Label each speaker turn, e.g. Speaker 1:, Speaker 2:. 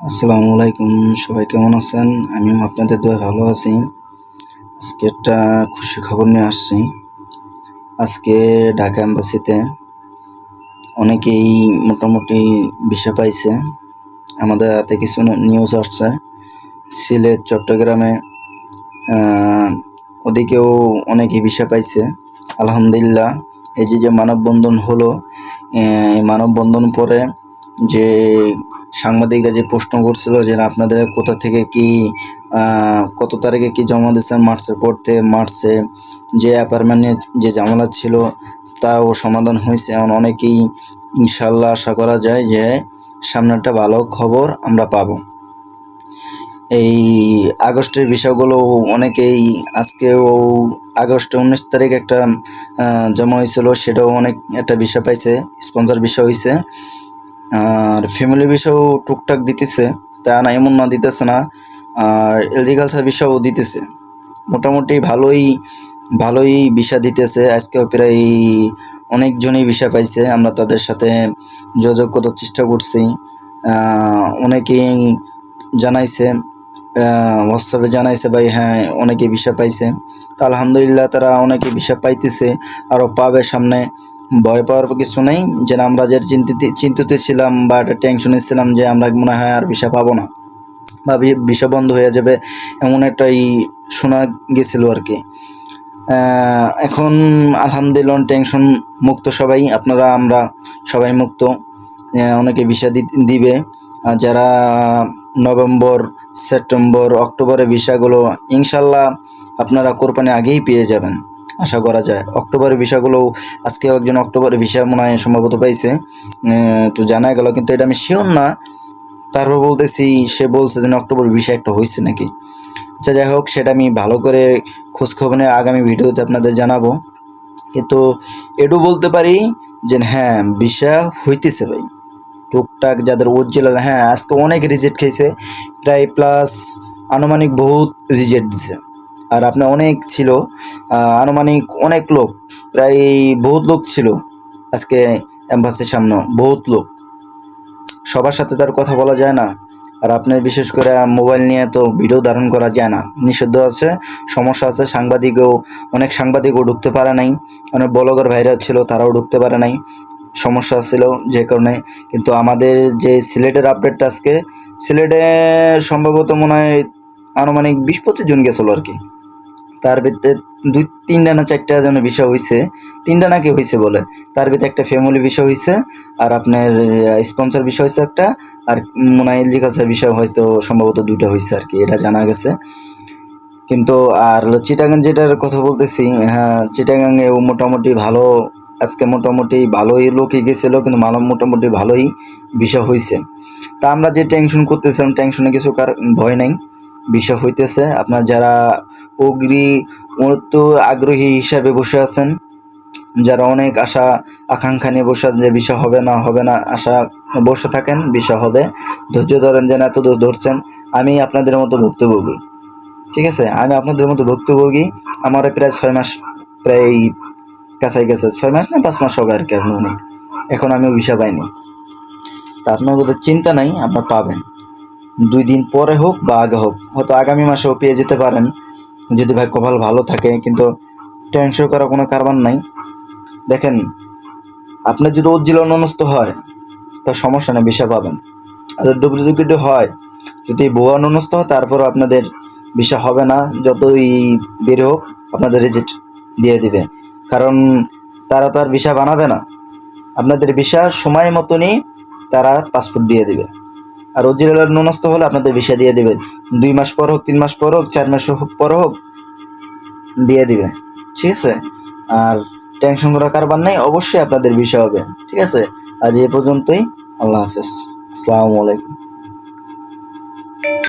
Speaker 1: আসসালামু আলাইকুম, সবাই কেমন আছেন? আমিও আপনাদের দোয়ায় ভালো আছি। আজকে একটা খুশি খবর নিয়ে আসছি। আজকে ঢাকা এম্বাসিতে অনেকেই মোটামুটি ভিসা পাইছে। আমাদের হাতে কিছু নিউজ আসছে, সিলেট, চট্টগ্রামে ওদিকেও অনেকেই ভিসা পাইছে। আলহামদুলিল্লাহ। এই যে মানববন্ধন হলো, এই মানববন্ধন পরে যে সাংবাদিকরা যে প্রশ্ন করছিল যে আপনাদের কোথা থেকে কি কত তারিখে কি জমা দিচ্ছেন, মার্চে যে অ্যাপার্টমেন্টে যে ঝামেলা ছিল তাও সমাধান হয়েছে। এখন অনেকেই ইনশাল্লাহ আশা করা যায় যে সামনে একটা ভালো খবর আমরা পাবো। এই আগস্টের বিষয়গুলো অনেকেই আজকেও আগস্টে 19 তারিখ একটা জমা হয়েছিল, সেটাও অনেক একটা বিষয় পাইছে, স্পন্সর বিষয় হয়েছে। আর ফ্যামিলি বিষয়ও টুকটাক দিতেছে, তা না এমন না দিতেছে না। আর এগ্রিকালচার বিষয়ও দিতেছে, মোটামুটি ভালোই ভিসা দিতেছে। আজকেও প্রায় অনেকজনই ভিসা পাইছে। আমরা তাদের সাথে যোগাযোগ করার চেষ্টা করছি। অনেকেই জানাইছে, হোয়াটসঅ্যাপে জানাইছে ভাই হ্যাঁ অনেকে ভিসা পাইছে। তো আলহামদুলিল্লাহ তারা অনেকে ভিসা পাইতেছে, আরও পাবে সামনে। ভয় পাওয়ার কিছু নেই, যে আমরা যে চিন্তিত ছিলাম বা একটা টেনশনে ছিলাম যে আমরা মনে হয় আর ভিসা পাবো না বা ভিসা বন্ধ হয়ে যাবে, এমন একটাই শোনা গেছিল আর কি। এখন আলহামদুলিল্লাহ টেনশন মুক্ত সবাই, আপনারা আমরা সবাই মুক্ত। অনেকে ভিসা দিবে। যারা নভেম্বর, সেপ্টেম্বর, অক্টোবরে ভিসাগুলো ইনশাল্লাহ আপনারা কোরবানি আগেই পেয়ে যাবেন, আশা করা যায়। অক্টোবরের ভিসাগুলো আজকে একজন অক্টোবরের ভিসা মনে হয় সম্ভবত পাইছে, তো জানা গেল, কিন্তু এটা আমি শিওর না। তারপর বলতেছি, সে বলছে যে অক্টোবর ভিসা একটা হয়েছে নাকি। আচ্ছা যাই হোক, সেটা আমি ভালো করে খোঁজখবর নিয়ে আগামী ভিডিওতে আপনাদের জানাবো। কিন্তু এটু বলতে পারি যে হ্যাঁ ভিসা হইতেছে ভাই, টুকটাক যাদের উজ্জ্বল। হ্যাঁ আজকে অনেক রিজেক্ট খেয়েছে, প্রায় প্লাস আনুমানিক বহুত রিজেক্ট দিছে। আর আপনার অনেক ছিল, আনুমানিক অনেক লোক, প্রায় বহুত লোক ছিল আজকে এম্বাসির সামনে, বহুত লোক। সবার সাথে তার কথা বলা যায় না। আর আপনার বিশেষ করে মোবাইল নিয়ে তো ভিডিও ধারণ করা যায় না, নিষিদ্ধ আছে, সমস্যা আছে। অনেক সাংবাদিকও ঢুকতে পারে নাই, অনেক ব্লগার ভাইরা ছিল তারাও ঢুকতে পারে নাই, সমস্যা ছিল যে কারণে। কিন্তু আমাদের যে সিলেটের আপডেটটা, আজকে সিলেটে সম্ভবত মনে হয় আনুমানিক 20-25 জন গেছিলো আর কি। তার ভিতরে 2-3টা না 4টা যেন বিষয় হয়েছে, 3টা নাকি হয়েছে বলে। তার ভিতরে একটা ফ্যামিলি বিষয় হয়েছে, আর আপনার স্পন্সর বিষয় হয়েছে একটা, আর মনে হয় এগ্রিকালচার বিষয় হয়তো সম্ভবত 2টা হয়েছে আর কি, এটা জানা গেছে। কিন্তু আর চিটাগাং যেটার কথা বলতেছি, হ্যাঁ চিটাগাংয়ে মোটামুটি ভালো, আজকে মোটামুটি ভালোই লোকই গেছিলো, কিন্তু মোটামুটি ভালোই বিষয় হয়েছে। তা আমরা যে টেনশন করতেছিলাম, টেনশনে কিছু ভয় নাই, বিষয় হইতেছে। আপনার যারা আগ্রহী হিসাবে বসে আছেন, যারা অনেক আশা আকাঙ্ক্ষা নিয়ে বসে আছেন যে বিষয় হবে না আশা বসে থাকেন, বিষয় হবে, ধৈর্য ধরেন। যেন এত ধরছেন, আমি আপনাদের মতো ভুক্তভোগী, ঠিক আছে? আমি আপনাদের মতো ভুক্তভোগী। আমার প্রায় 6 মাস প্রায় কাছাই গেছে, 6 মাস না 5 মাস হবে আর কি। এখন আমিও ভিসা পাইনি। তা আপনার বোধহয় চিন্তা নাই, আপনার পাবেন 2 দিন পরে হোক বা আগে হোক, হয়তো আগামী মাসেও পেয়ে যেতে পারেন যদি ভাই কপাল ভালো থাকে। কিন্তু টেনশন করার কোনো কারণ নাই। দেখেন, আপনার যদি উজ্জ্বল অনস্ত হয় তা সমস্যা নেই, ভিসা পাবেন। আর ডুপ্লিকেট হয়, যদি ভুয়া অনস্ত হয়, তারপর আপনাদের ভিসা হবে না। যতই দেরি হোক আপনাদের রিজেক্ট দিয়ে দিবে, কারণ তারা তো আর ভিসা বানাবে না। আপনাদের ভিসা সময় মতনই তারা পাসপোর্ট দিয়ে দিবে। আর অরিজিনাল নুনস্থ হলে আপনাদের ভিসা দিয়ে দিবে, 2 মাস পর হোক, 3 মাস পর হোক, 4 মাস পর হোক, দিয়ে দিবে, ঠিক আছে? আর টেনশন করার কারবার নেই, অবশ্যই আপনাদের ভিসা হবে, ঠিক আছে? আজ এ পর্যন্তই। আল্লাহ হাফেজ, আসসালামু আলাইকুম।